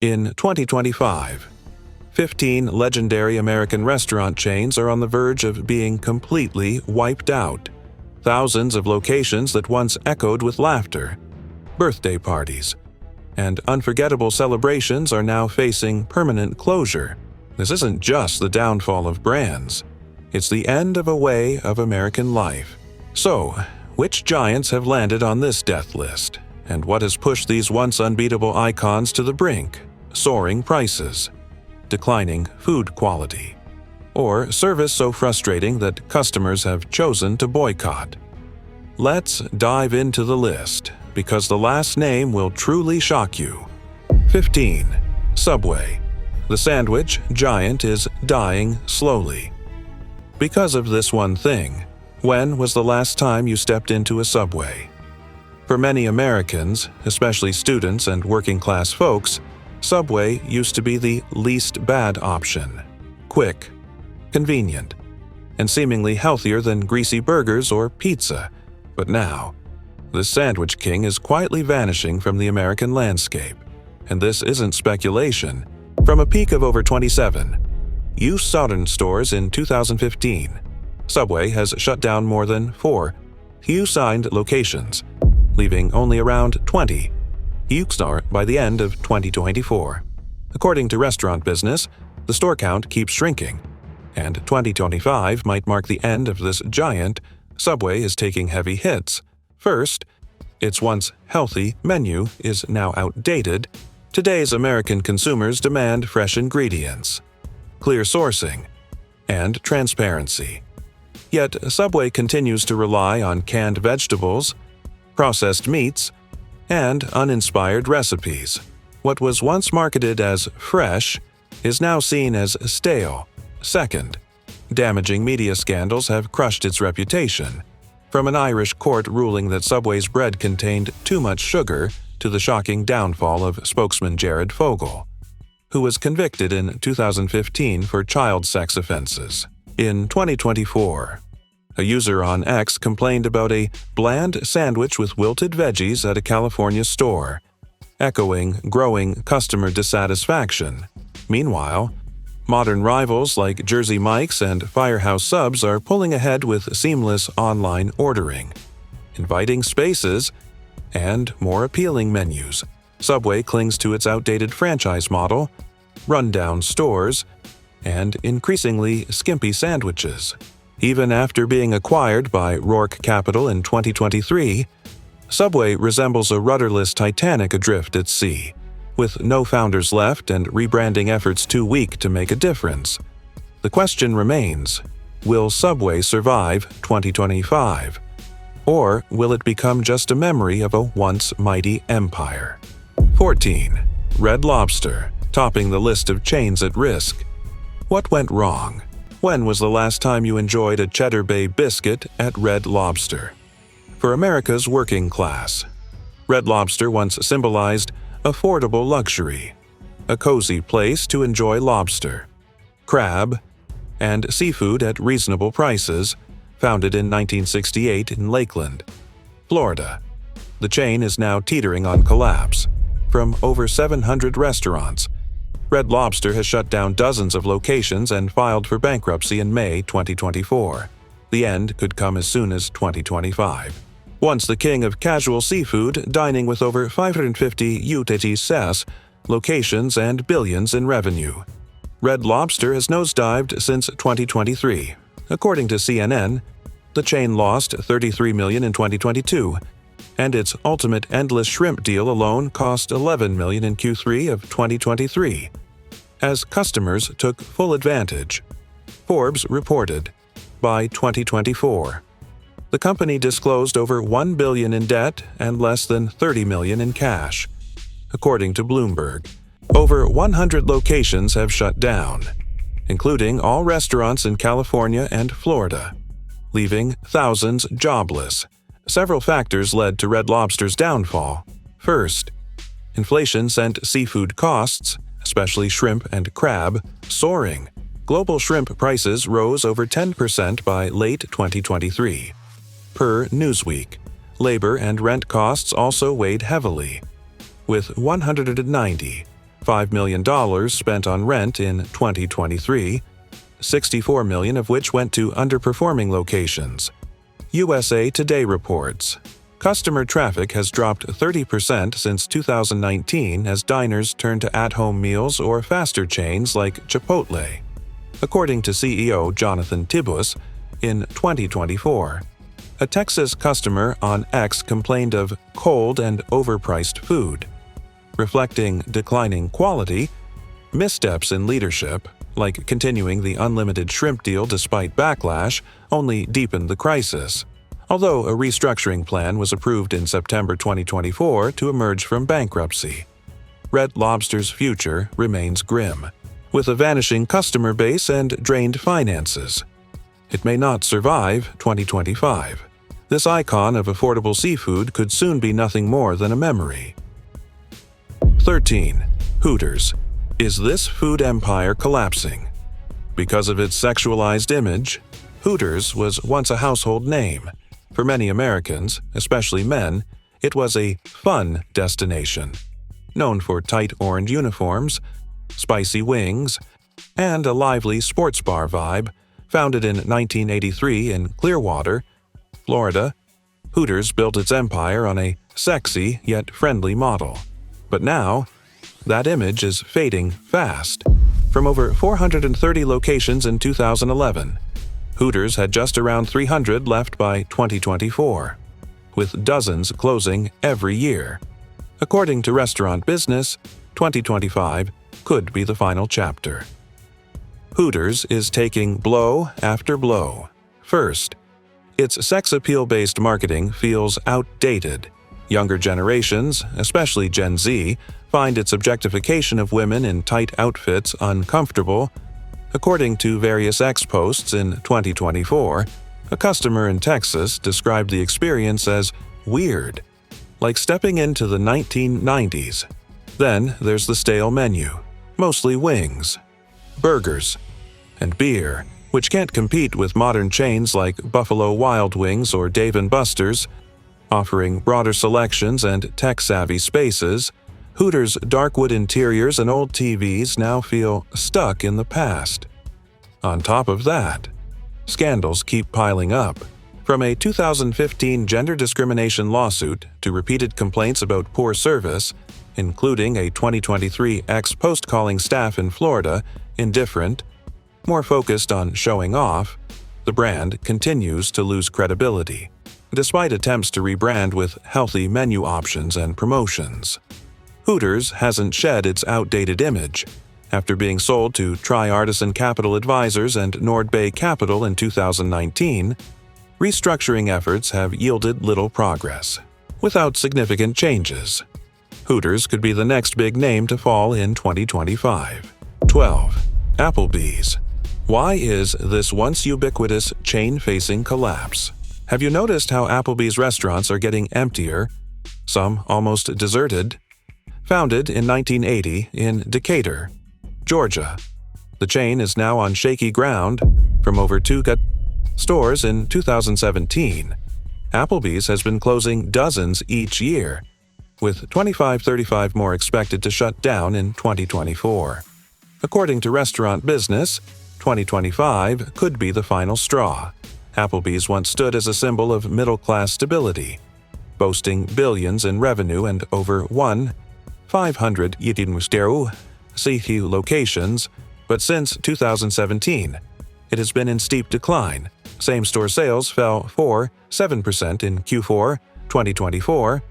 In 2025, 15 legendary American restaurant chains are on the verge of being completely wiped out. Thousands of locations that once echoed with laughter, birthday parties, and unforgettable celebrations are now facing permanent closure. This isn't just the downfall of brands. It's the end of a way of American life. So, which giants have landed on this death list? And what has pushed these once unbeatable icons to the brink? Soaring prices, declining food quality, or service so frustrating that customers have chosen to boycott. Let's dive into the list, because the last name will truly shock you. 15. Subway. The sandwich giant is dying slowly. Because of this one thing, when was the last time you stepped into a Subway? For many Americans, especially students and working-class folks, Subway used to be the least bad option. Quick, convenient, and seemingly healthier than greasy burgers or pizza. But now, the sandwich king is quietly vanishing from the American landscape. And this isn't speculation. From a peak of over 27 U.S. Southern stores in 2015, Subway has shut down more than 4 U-signed locations, leaving only around 20 U-star by the end of 2024. According to Restaurant Business, the store count keeps shrinking, and 2025 might mark the end of this giant. Subway is taking heavy hits. First, its once healthy menu is now outdated. Today's American consumers demand fresh ingredients, clear sourcing, and transparency. Yet Subway continues to rely on canned vegetables, processed meats, and uninspired recipes. What was once marketed as fresh is now seen as stale. Second, damaging media scandals have crushed its reputation. From an Irish court ruling that Subway's bread contained too much sugar to the shocking downfall of spokesman Jared Fogle, who was convicted in 2015 for child sex offenses. In 2024, a user on X complained about a bland sandwich with wilted veggies at a California store, echoing growing customer dissatisfaction. Meanwhile, modern rivals like Jersey Mike's and Firehouse Subs are pulling ahead with seamless online ordering, inviting spaces, and more appealing menus. Subway clings to its outdated franchise model, rundown stores, and increasingly skimpy sandwiches. Even after being acquired by Rourke Capital in 2023, Subway resembles a rudderless Titanic adrift at sea, with no founders left and rebranding efforts too weak to make a difference. The question remains, will Subway survive 2025? Or will it become just a memory of a once mighty empire? 14. Red Lobster, topping the list of chains at risk. What went wrong? When was the last time you enjoyed a Cheddar Bay biscuit at Red Lobster? For America's working class, Red Lobster once symbolized affordable luxury, a cozy place to enjoy lobster, crab, and seafood at reasonable prices. Founded in 1968 in Lakeland, Florida, the chain is now teetering on collapse. From over 700 restaurants, Red Lobster has shut down dozens of locations and filed for bankruptcy in May 2024. The end could come as soon as 2025. Once the king of casual seafood, dining with over 550 UTTs locations and billions in revenue, Red Lobster has nosedived since 2023. According to CNN, the chain lost $33 million in 2022, and its ultimate endless shrimp deal alone cost $11 million in Q3 of 2023, as customers took full advantage. Forbes reported, by 2024, the company disclosed over $1 billion in debt and less than $30 million in cash. According to Bloomberg, over 100 locations have shut down, including all restaurants in California and Florida, leaving thousands jobless. Several factors led to Red Lobster's downfall. First, inflation sent seafood costs, especially shrimp and crab, soaring. Global shrimp prices rose over 10% by late 2023. Per Newsweek, labor and rent costs also weighed heavily, with 190 $5 million spent on rent in 2023, $64 million of which went to underperforming locations. USA Today reports, customer traffic has dropped 30% since 2019 as diners turn to at-home meals or faster chains like Chipotle, according to CEO Jonathan Tibus. In 2024, a Texas customer on X complained of cold and overpriced food, reflecting declining quality, missteps in leadership, like continuing the unlimited shrimp deal despite backlash, only deepened the crisis, although a restructuring plan was approved in September 2024 to emerge from bankruptcy. Red Lobster's future remains grim, with a vanishing customer base and drained finances. It may not survive 2025. This icon of affordable seafood could soon be nothing more than a memory. 13. Hooters. Is this food empire collapsing? Because of its sexualized image, Hooters was once a household name. For many Americans, especially men, it was a fun destination, known for tight orange uniforms, spicy wings, and a lively sports bar vibe. Founded in 1983 in Clearwater, Florida, Hooters built its empire on a sexy yet friendly model. But now, that image is fading fast. From over 430 locations in 2011, Hooters had just around 300 left by 2024, with dozens closing every year. According to Restaurant Business, 2025 could be the final chapter. Hooters is taking blow after blow. First, its sex appeal-based marketing feels outdated. Younger generations, especially Gen Z, find its objectification of women in tight outfits uncomfortable. According to various X posts in 2024, a customer in Texas described the experience as weird, like stepping into the 1990s. Then there's the stale menu, mostly wings, burgers, and beer, which can't compete with modern chains like Buffalo Wild Wings or Dave & Buster's. Offering broader selections and tech-savvy spaces, Hooters' dark wood interiors and old TVs now feel stuck in the past. On top of that, scandals keep piling up. From a 2015 gender discrimination lawsuit to repeated complaints about poor service, including a 2023 ex-post calling staff in Florida indifferent, more focused on showing off, the brand continues to lose credibility, despite attempts to rebrand with healthy menu options and promotions. Hooters hasn't shed its outdated image. After being sold to Tri-Artisan Capital Advisors and Nordbay Capital in 2019, restructuring efforts have yielded little progress, without significant changes. Hooters could be the next big name to fall in 2025. 12. Applebee's. Why is this once ubiquitous chain facing collapse? Have you noticed how Applebee's restaurants are getting emptier, some almost deserted? Founded in 1980 in Decatur, Georgia, the chain is now on shaky ground. From over 2 stores in 2017, Applebee's has been closing dozens each year, with 35 more expected to shut down in 2024. According to Restaurant Business, 2025 could be the final straw. Applebee's once stood as a symbol of middle-class stability, boasting billions in revenue and over 1,500 CTU locations, but since 2017, it has been in steep decline. Same-store sales fell 7% in Q4 2024,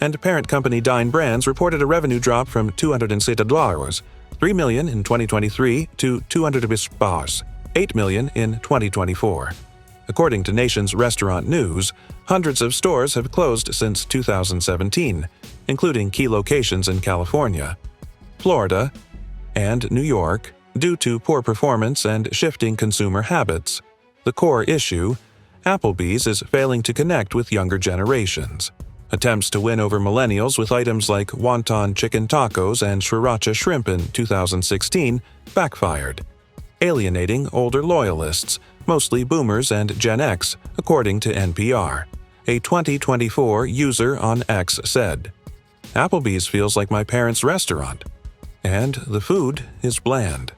and parent company Dine Brands reported a revenue drop from $206 $3 million in 2023 to $8 million in 2024. According to Nation's Restaurant News, hundreds of stores have closed since 2017, including key locations in California, Florida, and New York, due to poor performance and shifting consumer habits. The core issue, Applebee's is failing to connect with younger generations. Attempts to win over millennials with items like wonton chicken tacos and sriracha shrimp in 2016 backfired, alienating older loyalists, mostly boomers and Gen X, according to NPR. A 2024 user on X said, "Applebee's feels like my parents' restaurant. and the food is bland.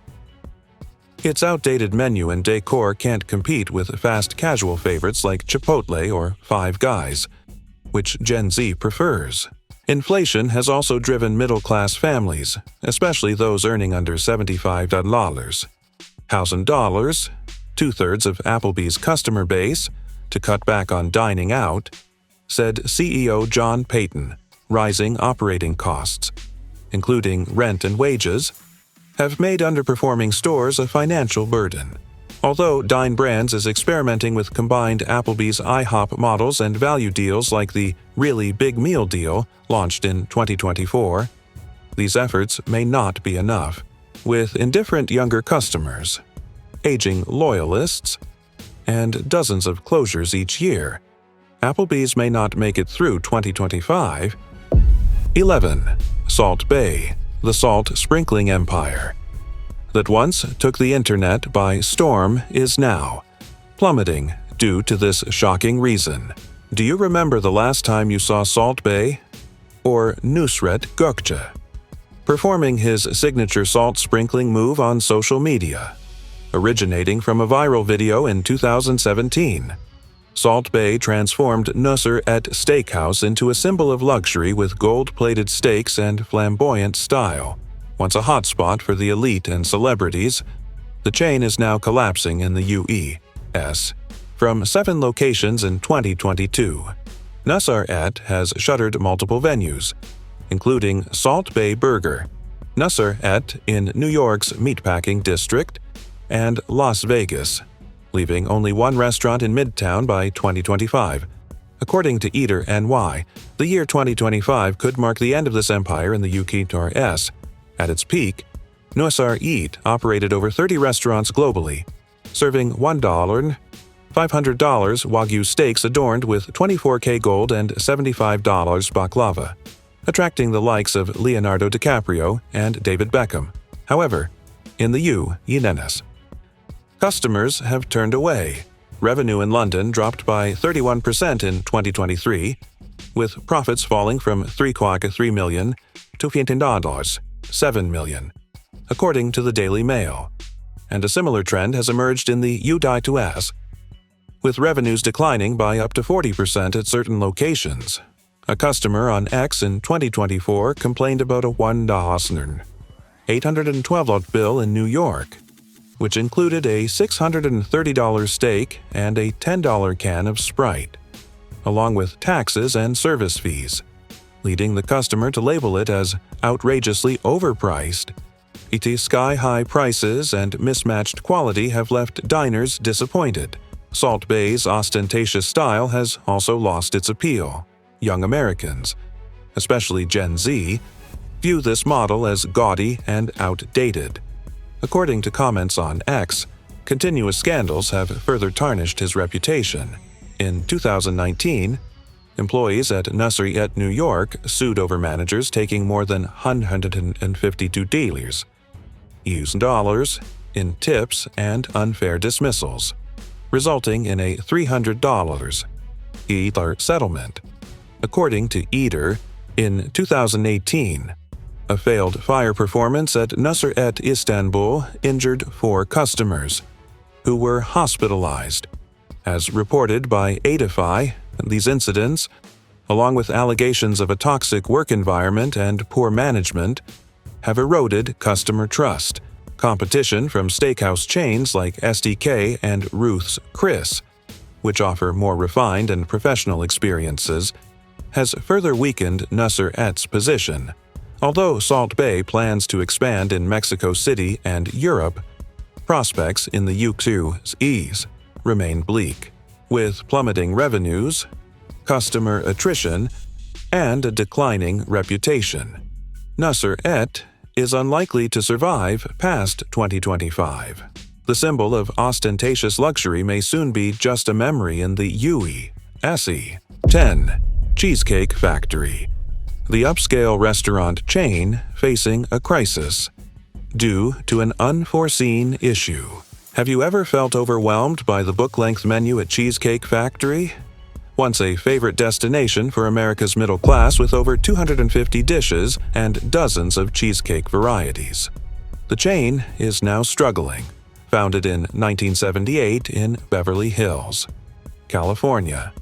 Its outdated menu and decor can't compete with fast casual favorites like Chipotle or Five Guys, which Gen Z prefers. Inflation has also driven middle-class families, especially those earning under $75,000, two-thirds of Applebee's customer base, to cut back on dining out, said CEO John Payton. Rising operating costs, including rent and wages, have made underperforming stores a financial burden. Although Dine Brands is experimenting with combined Applebee's IHOP models and value deals like the Really Big Meal deal launched in 2024, these efforts may not be enough. With indifferent younger customers, aging loyalists, and dozens of closures each year, Applebee's may not make it through 2025. 11. Salt Bae, the salt sprinkling empire that once took the internet by storm is now plummeting due to this shocking reason. Do you remember the last time you saw Salt Bae or Nusret Gökçe performing his signature salt sprinkling move on social media, originating from a viral video in 2017? Salt Bae transformed Nusret Steakhouse into a symbol of luxury with gold-plated steaks and flamboyant style. Once a hotspot for the elite and celebrities, the chain is now collapsing in the U.S. From 7 locations in 2022, Nusret has shuttered multiple venues, including Salt Bae Burger, Nusret in New York's Meatpacking District, and Las Vegas, leaving only one restaurant in Midtown by 2025. According to Eater NY, the year 2025 could mark the end of this empire in the U.S. At its peak, Nusret operated over 30 restaurants globally, serving $1, $500 Wagyu steaks adorned with 24K gold and $75 baklava, attracting the likes of Leonardo DiCaprio and David Beckham. However, in the U.S., customers have turned away. Revenue in London dropped by 31% in 2023, with profits falling from $3.3 million to $7 million, according to the Daily Mail. And a similar trend has emerged in the U.S., with revenues declining by up to 40% at certain locations. A customer on X in 2024 complained about a $1,812 bill in New York, which included a $630 steak and a $10 can of Sprite, along with taxes and service fees, leading the customer to label it as outrageously overpriced. Its sky-high prices and mismatched quality have left diners disappointed. Salt Bae's ostentatious style has also lost its appeal. Young Americans, especially Gen Z, view this model as gaudy and outdated. According to comments on X, continuous scandals have further tarnished his reputation. In 2019, employees at Nusret New York sued over managers taking more than $152 US in tips and unfair dismissals, resulting in a $300 settlement. According to Eater, in 2018, a failed fire performance at Nusret Istanbul injured 4 customers, who were hospitalized. As reported by Adify, these incidents, along with allegations of a toxic work environment and poor management, have eroded customer trust. Competition from steakhouse chains like STK and Ruth's Chris, which offer more refined and professional experiences, has further weakened Nusret's position. Although Salt Bae plans to expand in Mexico City and Europe, prospects in the U.S. remain bleak. With plummeting revenues, customer attrition, and a declining reputation, Nusret is unlikely to survive past 2025. The symbol of ostentatious luxury may soon be just a memory in the U.S. 10. Cheesecake Factory, the upscale restaurant chain facing a crisis due to an unforeseen issue. Have you ever felt overwhelmed by the book-length menu at Cheesecake Factory? once a favorite destination for America's middle class with over 250 dishes and dozens of cheesecake varieties. The chain is now struggling. Founded in 1978 in Beverly Hills, California,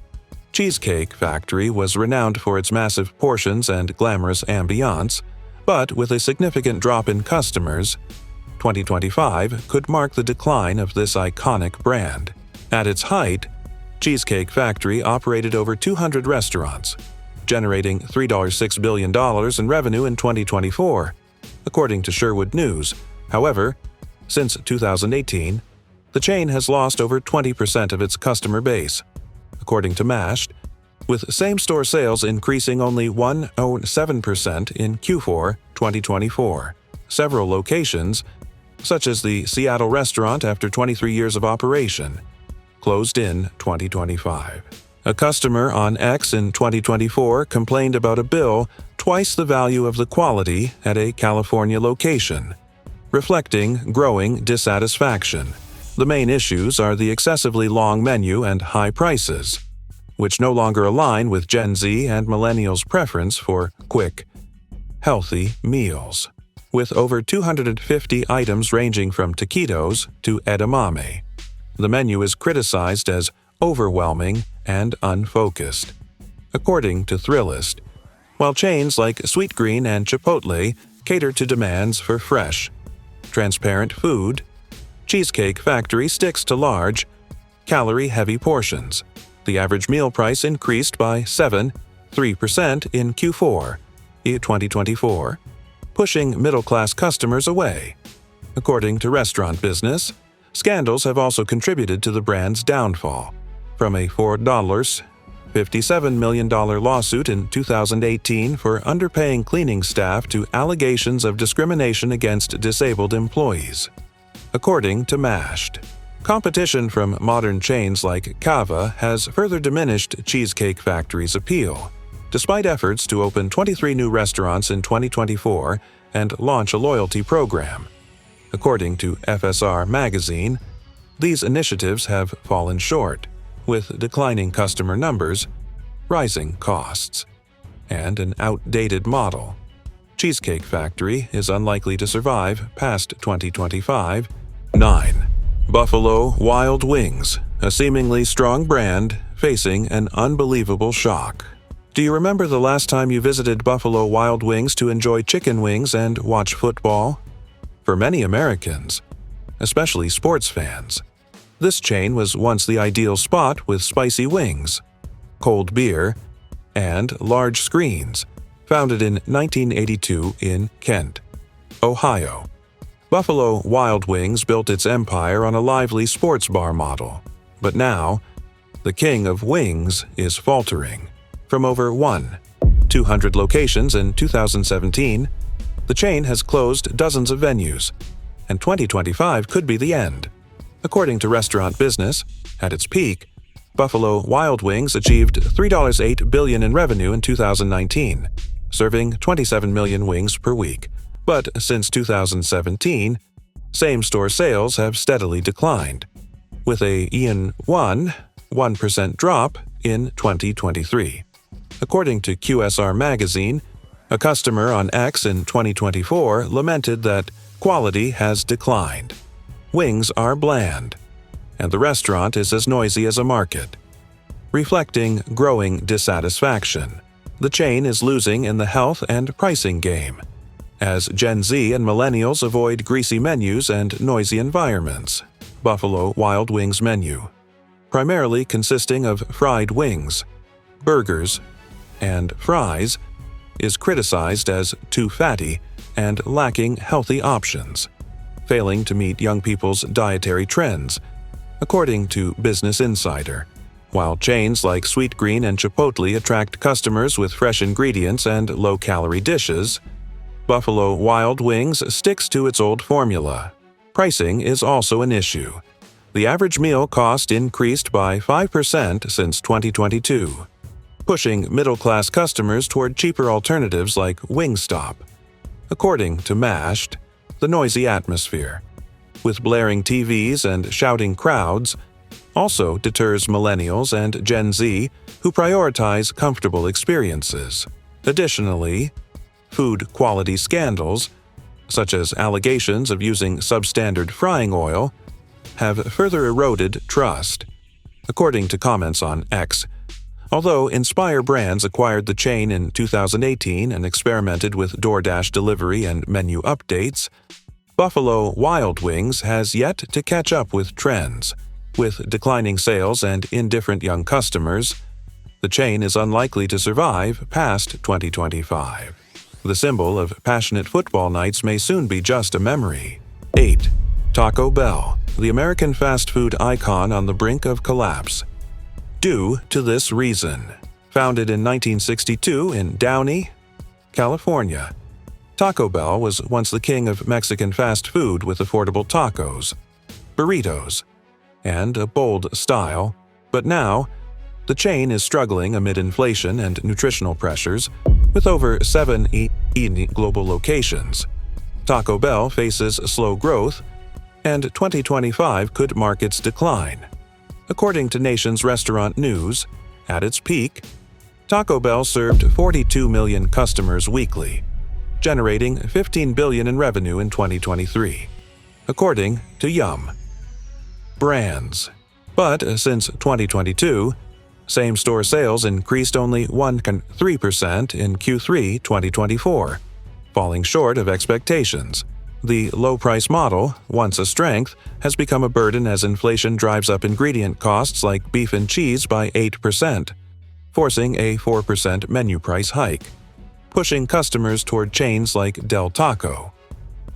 Cheesecake Factory was renowned for its massive portions and glamorous ambiance, but with a significant drop in customers, 2025 could mark the decline of this iconic brand. At its height, Cheesecake Factory operated over 200 restaurants, generating $3.6 billion in revenue in 2024, according to Sherwood News. However, since 2018, the chain has lost over 20% of its customer base, according to Mashed, with same-store sales increasing only 107% in Q4 2024. Several locations, such as the Seattle restaurant after 23 years of operation, closed in 2025. A customer on X in 2024 complained about a bill twice the value of the quality at a California location, reflecting growing dissatisfaction. The main issues are the excessively long menu and high prices, which no longer align with Gen Z and millennials' preference for quick, healthy meals. With over 250 items ranging from taquitos to edamame, the menu is criticized as overwhelming and unfocused, according to Thrillist. While chains like Sweetgreen and Chipotle cater to demands for fresh, transparent food, Cheesecake Factory sticks to large, calorie-heavy portions. The average meal price increased by 3% in Q4 2024, pushing middle-class customers away. According to Restaurant Business, scandals have also contributed to the brand's downfall, from a $4.57 million lawsuit in 2018 for underpaying cleaning staff to allegations of discrimination against disabled employees. According to Mashed, competition from modern chains like Cava has further diminished Cheesecake Factory's appeal, despite efforts to open 23 new restaurants in 2024 and launch a loyalty program. According to FSR magazine, these initiatives have fallen short, with declining customer numbers, rising costs, and an outdated model. Cheesecake Factory is unlikely to survive past 2025. 9. Buffalo Wild Wings, a seemingly strong brand facing an unbelievable shock. Do you remember the last time you visited Buffalo Wild Wings to enjoy chicken wings and watch football? For many Americans, especially sports fans, this chain was once the ideal spot with spicy wings, cold beer, and large screens. Founded in 1982 in Kent, Ohio, Buffalo Wild Wings built its empire on a lively sports bar model. But now, the king of wings is faltering. From over 200 locations in 2017, the chain has closed dozens of venues, and 2025 could be the end. According to Restaurant Business, at its peak, Buffalo Wild Wings achieved $3.8 billion in revenue in 2019, serving 27 million wings per week. But since 2017, same-store sales have steadily declined, with a 1% drop in 2023. According to QSR magazine, a customer on X in 2024 lamented that quality has declined. Wings are bland, and the restaurant is as noisy as a market, reflecting growing dissatisfaction. The chain is losing in the health and pricing game, as Gen Z and millennials avoid greasy menus and noisy environments. Buffalo Wild Wings menu, primarily consisting of fried wings, burgers, and fries, is criticized as too fatty and lacking healthy options, failing to meet young people's dietary trends, according to Business Insider. While chains like Sweetgreen and Chipotle attract customers with fresh ingredients and low-calorie dishes, Buffalo Wild Wings sticks to its old formula. Pricing is also an issue. The average meal cost increased by 5% since 2022, pushing middle-class customers toward cheaper alternatives like Wingstop. According to Mashed, the noisy atmosphere, with blaring TVs and shouting crowds, also deters millennials and Gen Z who prioritize comfortable experiences. Additionally, food quality scandals, such as allegations of using substandard frying oil, have further eroded trust. According to comments on X, although Inspire Brands acquired the chain in 2018 and experimented with DoorDash delivery and menu updates, Buffalo Wild Wings has yet to catch up with trends. With declining sales and indifferent young customers, the chain is unlikely to survive past 2025. The symbol of passionate football nights may soon be just a memory. 8. Taco Bell, the American fast food icon on the brink of collapse. Due to this reason. Founded in 1962 in Downey, California, Taco Bell was once the king of Mexican fast food with affordable tacos, burritos, and a bold style, but now, the chain is struggling amid inflation and nutritional pressures, with over 70 global locations. Taco Bell faces slow growth, and 2025 could mark its decline. According to Nation's Restaurant News, at its peak, Taco Bell served 42 million customers weekly, generating $15 billion in revenue in 2023, according to Yum! Brands. But since 2022, same-store sales increased only 1.3% in Q3 2024, falling short of expectations. The low-price model, once a strength, has become a burden as inflation drives up ingredient costs like beef and cheese by 8%, forcing a 4% menu price hike, pushing customers toward chains like Del Taco.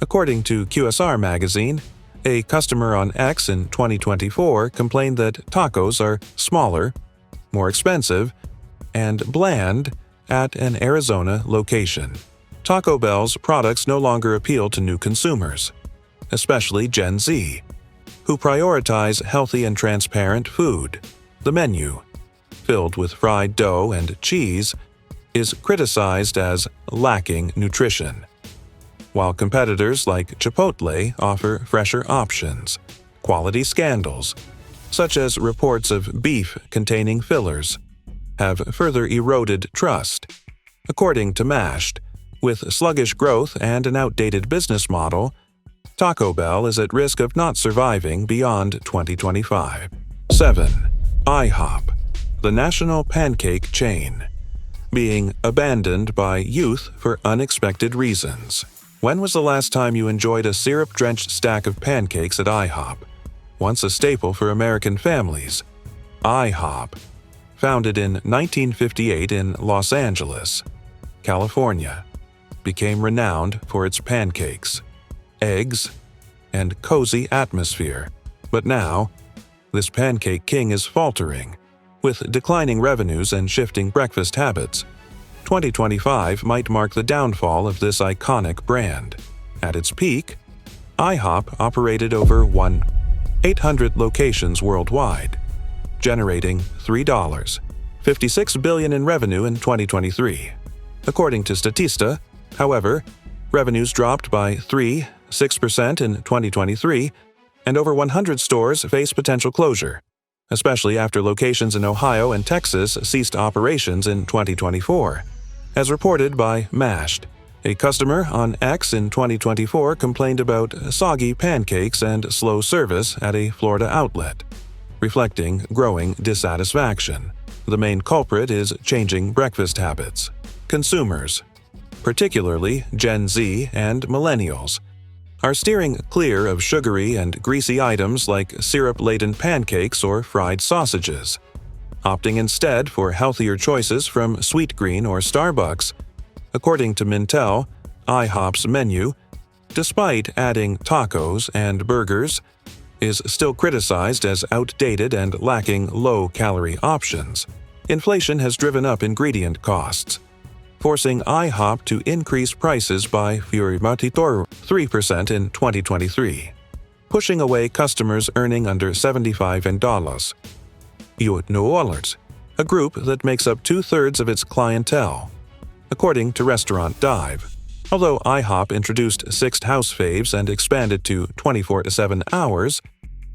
According to QSR magazine, a customer on X in 2024 complained that tacos are smaller, more expensive, and bland at an Arizona location. Taco Bell's products no longer appeal to new consumers, especially Gen Z, who prioritize healthy and transparent food. The menu, filled with fried dough and cheese, is criticized as lacking nutrition, while competitors like Chipotle offer fresher options. Quality scandals, such as reports of beef containing fillers, have further eroded trust. According to Mashed, with sluggish growth and an outdated business model, Taco Bell is at risk of not surviving beyond 2025. 7. IHOP, the national pancake chain, being abandoned by youth for unexpected reasons. When was the last time you enjoyed a syrup-drenched stack of pancakes at IHOP? Once a staple for American families, IHOP, founded in 1958 in Los Angeles, California, became renowned for its pancakes, eggs, and cozy atmosphere. But now, this pancake king is faltering, with declining revenues and shifting breakfast habits. 2025 might mark the downfall of this iconic brand. At its peak, IHOP operated over 1,800 locations worldwide, generating $3.56 billion in revenue in 2023. According to Statista, however, revenues dropped by 6% in 2023, and over 100 stores face potential closure, especially after locations in Ohio and Texas ceased operations in 2024. As reported by Mashed, a customer on X in 2024 complained about soggy pancakes and slow service at a Florida outlet, reflecting growing dissatisfaction. The main culprit is changing breakfast habits. Consumers, particularly Gen Z and millennials, are steering clear of sugary and greasy items like syrup-laden pancakes or fried sausages, opting instead for healthier choices from Sweetgreen or Starbucks. According to Mintel, IHOP's menu, despite adding tacos and burgers, is still criticized as outdated and lacking low-calorie options. Inflation has driven up ingredient costs, forcing IHOP to increase prices by 3% in 2023, pushing away customers earning under $75. New Orleans, a group that makes up 2/3 of its clientele, according to Restaurant Dive. Although IHOP introduced 6 house faves and expanded to 24/7 hours,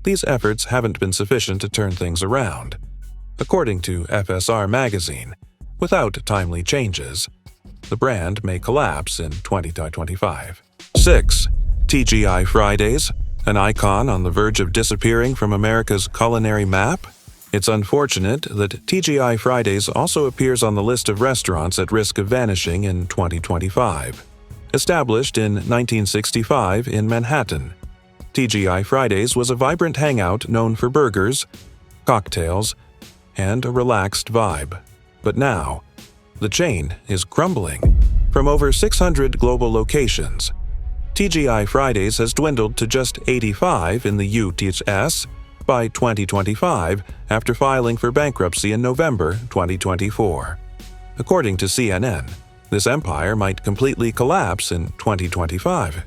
these efforts haven't been sufficient to turn things around. According to FSR magazine, without timely changes, the brand may collapse in 2025. 6. TGI Fridays, an icon on the verge of disappearing from America's culinary map? It's unfortunate that TGI Fridays also appears on the list of restaurants at risk of vanishing in 2025. Established in 1965 in Manhattan, TGI Fridays was a vibrant hangout known for burgers, cocktails, and a relaxed vibe. But now, the chain is crumbling. From over 600 global locations, TGI Fridays has dwindled to just 85 in the U.S. by 2025 after filing for bankruptcy in November 2024. According to CNN, this empire might completely collapse in 2025.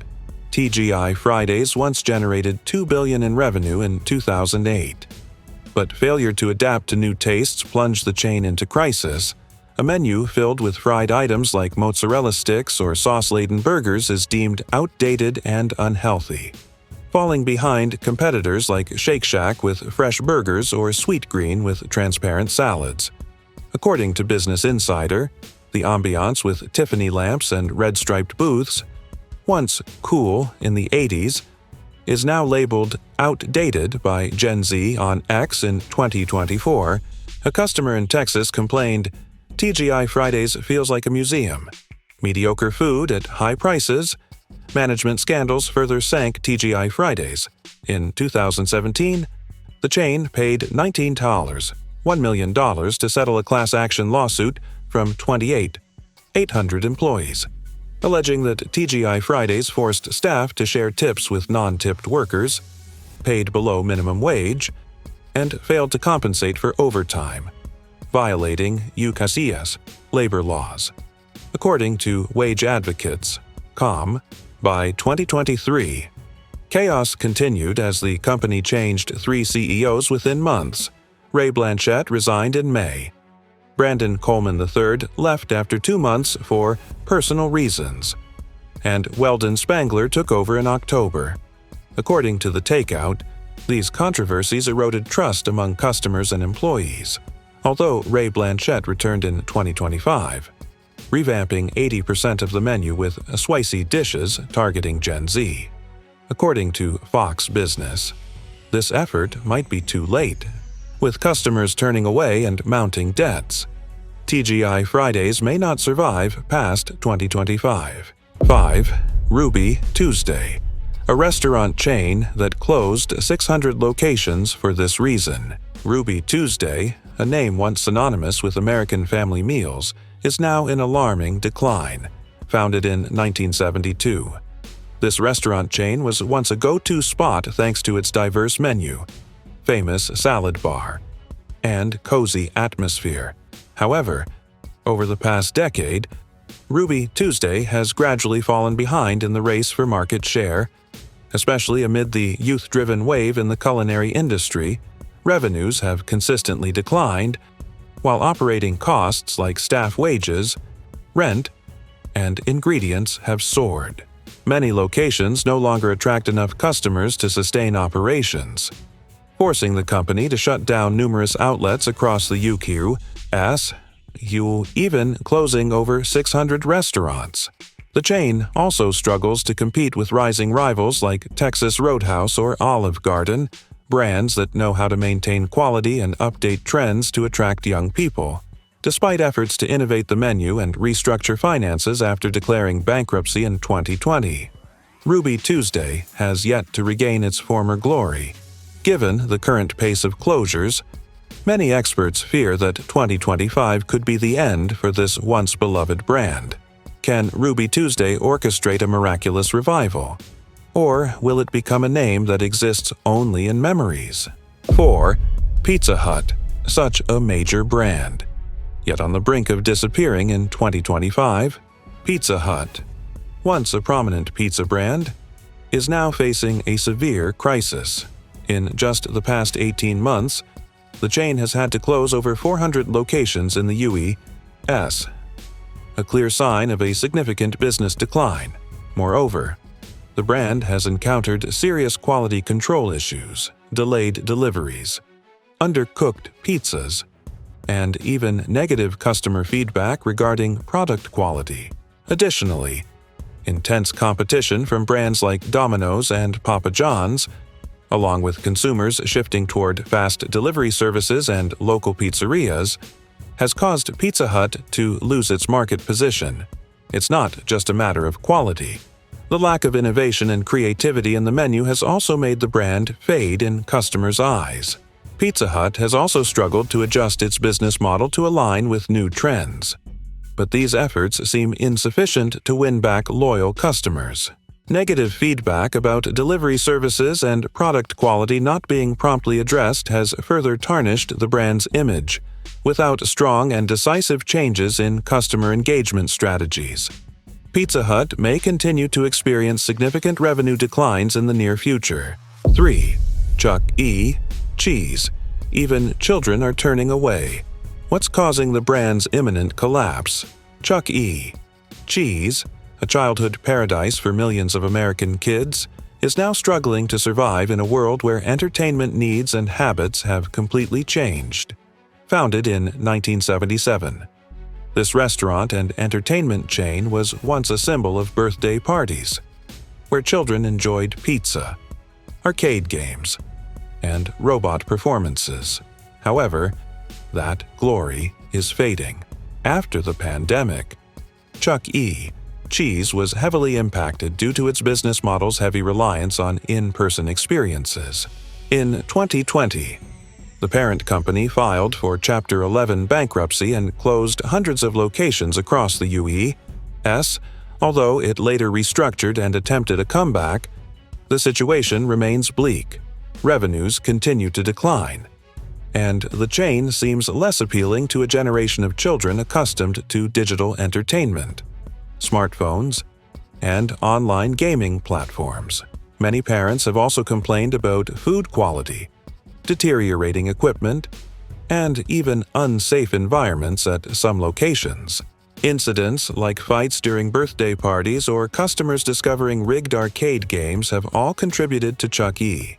TGI Fridays once generated $2 billion in revenue in 2008. But failure to adapt to new tastes plunged the chain into crisis. A menu filled with fried items like mozzarella sticks or sauce-laden burgers is deemed outdated and unhealthy, falling behind competitors like Shake Shack with fresh burgers or Sweetgreen with transparent salads. According to Business Insider, the ambiance with Tiffany lamps and red-striped booths, once cool in the 80s, is now labeled outdated by Gen Z on X in 2024. A customer in Texas complained, "TGI Fridays feels like a museum. Mediocre food at high prices. Management scandals further sank TGI Fridays. In 2017, the chain paid $1 million to settle a class action lawsuit from 800 employees, alleging that TGI Fridays forced staff to share tips with non-tipped workers, paid below minimum wage, and failed to compensate for overtime, violating UCASIA's labor laws. According to Wage Advocates.com, by 2023, chaos continued as the company changed 3 CEOs within months. Ray Blanchette resigned in May. Brandon Coleman III left after 2 months for personal reasons, and Weldon Spangler took over in October. According to The Takeout, these controversies eroded trust among customers and employees, although Ray Blanchette returned in 2025, revamping 80% of the menu with spicy dishes targeting Gen Z. According to Fox Business, this effort might be too late, with customers turning away and mounting debts. TGI Fridays may not survive past 2025. 5. Ruby Tuesday, a restaurant chain that closed 600 locations for this reason. Ruby Tuesday, a name once synonymous with American family meals, is now in alarming decline. Founded in 1972, this restaurant chain was once a go-to spot thanks to its diverse menu, famous salad bar, and cozy atmosphere. However, over the past decade, Ruby Tuesday has gradually fallen behind in the race for market share, especially amid the youth-driven wave in the culinary industry. Revenues have consistently declined, while operating costs like staff wages, rent, and ingredients have soared. Many locations no longer attract enough customers to sustain operations, forcing the company to shut down numerous outlets across the U.S., even closing over 600 restaurants. The chain also struggles to compete with rising rivals like Texas Roadhouse or Olive Garden, brands that know how to maintain quality and update trends to attract young people. Despite efforts to innovate the menu and restructure finances after declaring bankruptcy in 2020, Ruby Tuesday has yet to regain its former glory. Given the current pace of closures, many experts fear that 2025 could be the end for this once-beloved brand. Can Ruby Tuesday orchestrate a miraculous revival? Or will it become a name that exists only in memories? 4. Pizza Hut, such a major brand. Yet on the brink of disappearing in 2025, Pizza Hut, once a prominent pizza brand, is now facing a severe crisis. In just the past 18 months, the chain has had to close over 400 locations in the U.S., a clear sign of a significant business decline. Moreover, the brand has encountered serious quality control issues, delayed deliveries, undercooked pizzas, and even negative customer feedback regarding product quality. Additionally, intense competition from brands like Domino's and Papa John's, along with consumers shifting toward fast delivery services and local pizzerias, has caused Pizza Hut to lose its market position. It's not just a matter of quality. The lack of innovation and creativity in the menu has also made the brand fade in customers' eyes. Pizza Hut has also struggled to adjust its business model to align with new trends. But these efforts seem insufficient to win back loyal customers. Negative feedback about delivery services and product quality not being promptly addressed has further tarnished the brand's image, without strong and decisive changes in customer engagement strategies. Pizza Hut may continue to experience significant revenue declines in the near future. 3. Chuck E. Cheese. Even children are turning away. What's causing the brand's imminent collapse? Chuck E. Cheese, a childhood paradise for millions of American kids, is now struggling to survive in a world where entertainment needs and habits have completely changed. Founded in 1977, this restaurant and entertainment chain was once a symbol of birthday parties, where children enjoyed pizza, arcade games, and robot performances. However, that glory is fading. After the pandemic, Chuck E. Cheese was heavily impacted due to its business model's heavy reliance on in-person experiences. In 2020, the parent company filed for Chapter 11 bankruptcy and closed hundreds of locations across the U.S. Although it later restructured and attempted a comeback, the situation remains bleak. Revenues continue to decline, and the chain seems less appealing to a generation of children accustomed to digital entertainment, smartphones, and online gaming platforms. Many parents have also complained about food quality, deteriorating equipment, and even unsafe environments at some locations. Incidents like fights during birthday parties or customers discovering rigged arcade games have all contributed to Chuck E.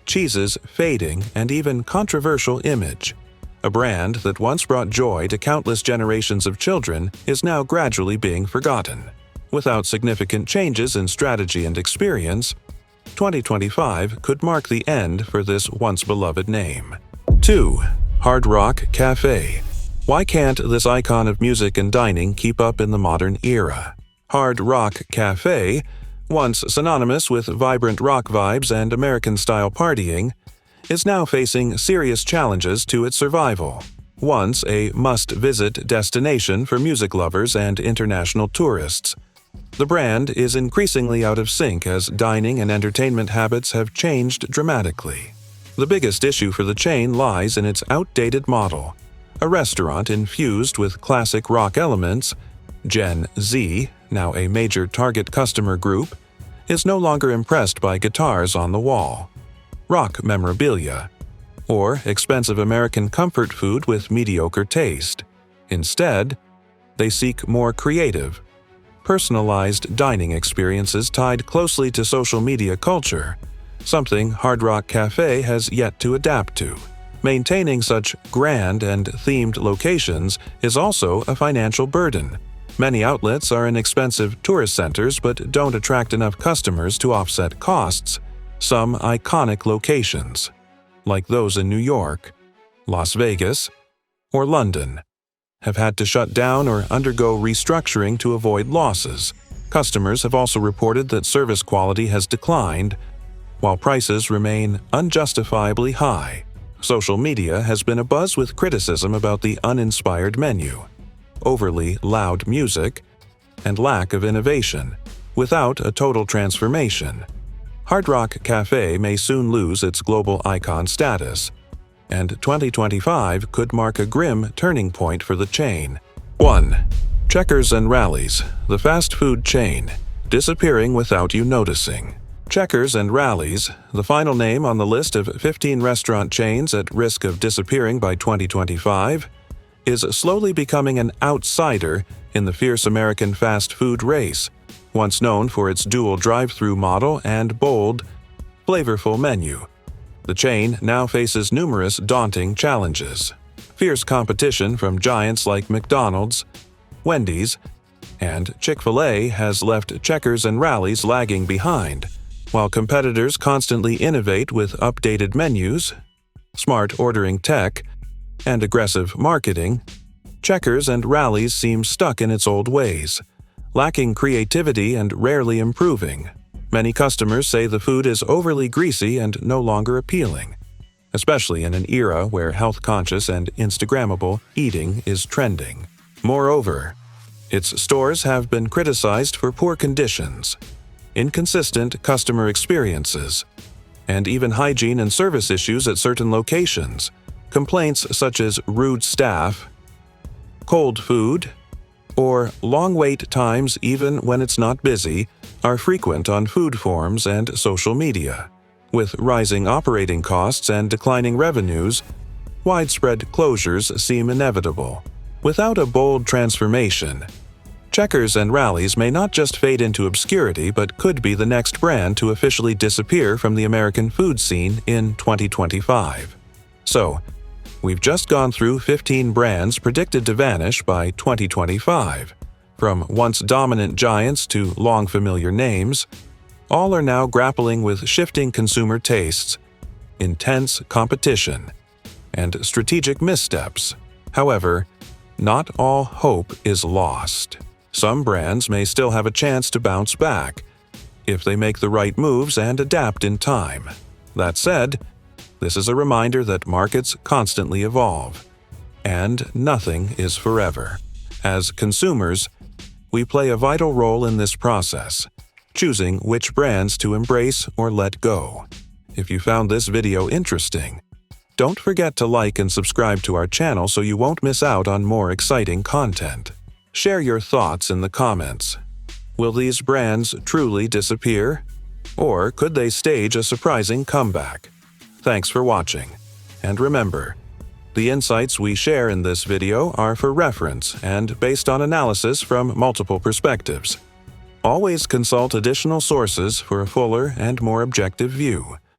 Cheese's fading and even controversial image. A brand that once brought joy to countless generations of children is now gradually being forgotten. Without significant changes in strategy and experience, 2025 could mark the end for this once-beloved name. 2. Hard Rock Cafe. Why can't this icon of music and dining keep up in the modern era? Hard Rock Cafe, once synonymous with vibrant rock vibes and American-style partying, is now facing serious challenges to its survival. Once a must-visit destination for music lovers and international tourists, the brand is increasingly out of sync as dining and entertainment habits have changed dramatically. The biggest issue for the chain lies in its outdated model. A restaurant infused with classic rock elements, Gen Z, now a major target customer group, is no longer impressed by guitars on the wall, rock memorabilia, or expensive American comfort food with mediocre taste. Instead, they seek more creative, personalized dining experiences tied closely to social media culture, something Hard Rock Cafe has yet to adapt to. Maintaining such grand and themed locations is also a financial burden. Many outlets are in expensive tourist centers but don't attract enough customers to offset costs. Some iconic locations, like those in New York, Las Vegas, or London, have had to shut down or undergo restructuring to avoid losses. Customers have also reported that service quality has declined, while prices remain unjustifiably high. Social media has been abuzz with criticism about the uninspired menu, overly loud music, and lack of innovation, without a total transformation. Hard Rock Cafe may soon lose its global icon status, and 2025 could mark a grim turning point for the chain. 1. Checkers and Rallies, the fast food chain, disappearing without you noticing. Checkers and Rallies, the final name on the list of 15 restaurant chains at risk of disappearing by 2025, is slowly becoming an outsider in the fierce American fast food race, once known for its dual drive-through model and bold, flavorful menu. The chain now faces numerous daunting challenges. Fierce competition from giants like McDonald's, Wendy's, and Chick-fil-A has left Checkers and Rally's lagging behind. While competitors constantly innovate with updated menus, smart ordering tech, and aggressive marketing, Checkers and Rally's seem stuck in its old ways, lacking creativity and rarely improving. Many customers say the food is overly greasy and no longer appealing, especially in an era where health-conscious and Instagrammable eating is trending. Moreover, its stores have been criticized for poor conditions, inconsistent customer experiences, and even hygiene and service issues at certain locations. Complaints such as rude staff, cold food, or long wait times even when it's not busy are frequent on food forums and social media. With rising operating costs and declining revenues, widespread closures seem inevitable. Without a bold transformation, Checkers and Rally's may not just fade into obscurity but could be the next brand to officially disappear from the American food scene in 2025. So, we've just gone through 15 brands predicted to vanish by 2025. From once dominant giants to long familiar names, all are now grappling with shifting consumer tastes, intense competition, and strategic missteps. However, not all hope is lost. Some brands may still have a chance to bounce back if they make the right moves and adapt in time. That said, this is a reminder that markets constantly evolve, and nothing is forever. As consumers, we play a vital role in this process, choosing which brands to embrace or let go. If you found this video interesting, don't forget to like and subscribe to our channel so you won't miss out on more exciting content. Share your thoughts in the comments. Will these brands truly disappear? Or could they stage a surprising comeback? Thanks for watching. And remember, the insights we share in this video are for reference and based on analysis from multiple perspectives. Always consult additional sources for a fuller and more objective view.